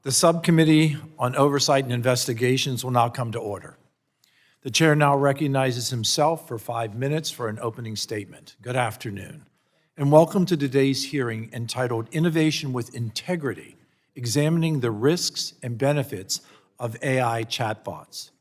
The Subcommittee on Oversight and Investigations will now come to order. The chair now recognizes himself for 5 minutes for an opening statement. Good afternoon, and welcome to today's hearing entitled Innovation with Integrity, Examining the Risks and Benefits of AI Chatbots.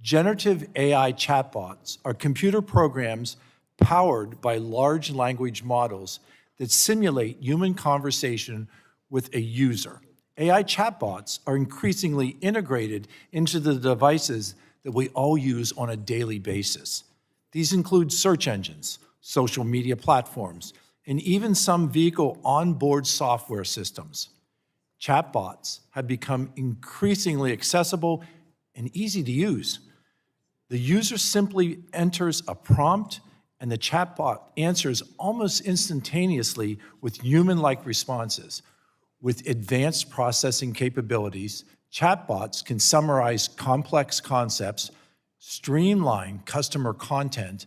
Generative AI chatbots are computer programs powered by large language models that simulate human conversation with a user. AI chatbots are increasingly integrated into the devices that we all use on a daily basis. These include search engines, social media platforms, and even some vehicle onboard software systems. Chatbots have become increasingly accessible and easy to use. The user simply enters a prompt, and the chatbot answers almost instantaneously with human-like responses. With advanced processing capabilities, chatbots can summarize complex concepts, streamline customer content,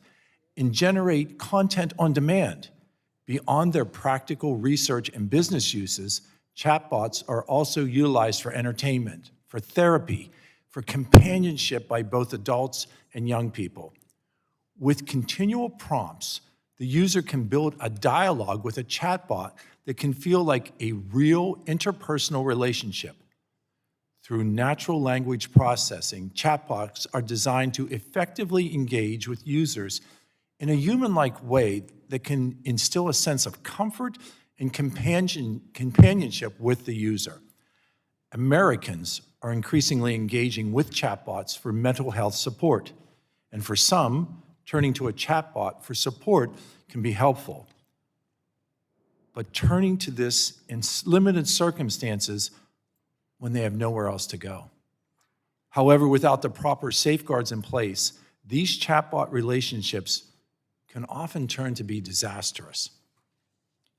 and generate content on demand. Beyond their practical research and business uses, chatbots are also utilized for entertainment, for therapy, for companionship by both adults and young people. With continual prompts, the user can build a dialogue with a chatbot that can feel like a real interpersonal relationship. Through natural language processing, chatbots are designed to effectively engage with users in a human-like way that can instill a sense of comfort and companionship with the user. Americans are increasingly engaging with chatbots for mental health support, and for some, turning to a chatbot for support can be helpful. But turning to this in limited circumstances when they have nowhere else to go. However, without the proper safeguards in place, these chatbot relationships can often turn to be disastrous.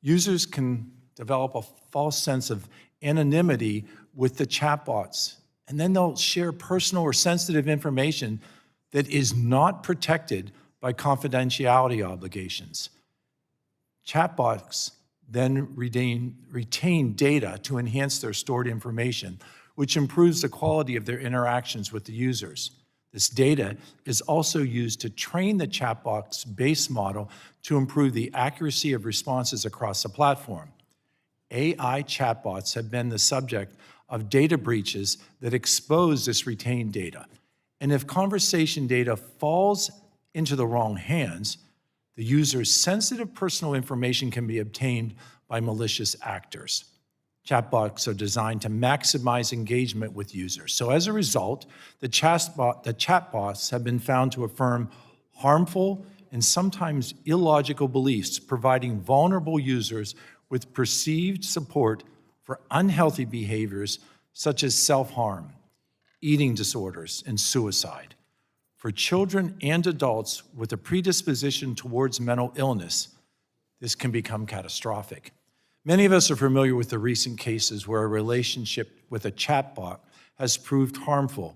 Users can develop a false sense of anonymity with the chatbots, and then they'll share personal or sensitive information that is not protected by confidentiality obligations. Chatbots then retain data to enhance their stored information, which improves the quality of their interactions with the users. This data is also used to train the chatbot's base model to improve the accuracy of responses across the platform. AI chatbots have been the subject of data breaches that expose this retained data. And if conversation data falls into the wrong hands, the user's sensitive personal information can be obtained by malicious actors. Chatbots are designed to maximize engagement with users. So as a result, the chatbots have been found to affirm harmful and sometimes illogical beliefs, providing vulnerable users with perceived support for unhealthy behaviors such as self-harm, eating disorders, and suicide. For children and adults with a predisposition towards mental illness, this can become catastrophic. Many of us are familiar with the recent cases where a relationship with a chatbot has proved harmful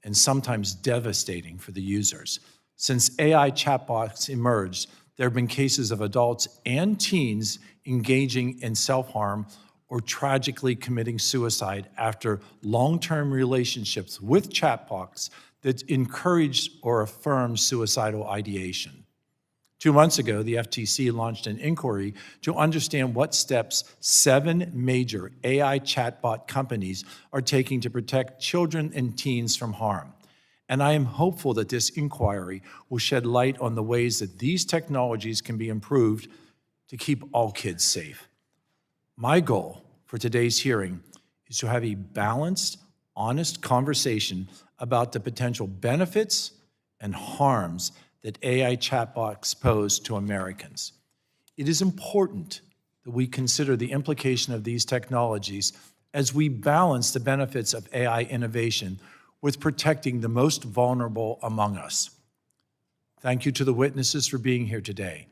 and sometimes devastating for the users. Since AI chatbots emerged, there have been cases of adults and teens engaging in self-harm or tragically committing suicide after long-term relationships with chatbots that encourage or affirm suicidal ideation. 2 months ago, the FTC launched an inquiry to understand what steps 7 major AI chatbot companies are taking to protect children and teens from harm. And I am hopeful that this inquiry will shed light on the ways that these technologies can be improved to keep all kids safe. My goal for today's hearing is to have a balanced, honest conversation about the potential benefits and harms that AI chatbots pose to Americans. It is important that we consider the implication of these technologies as we balance the benefits of AI innovation with protecting the most vulnerable among us. Thank you to the witnesses for being here today,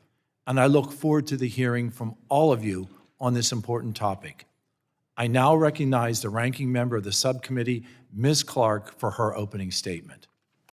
and I look forward to the hearing from all of you on this important topic. I now recognize the ranking member of the subcommittee, Ms. Clark, for her opening statement.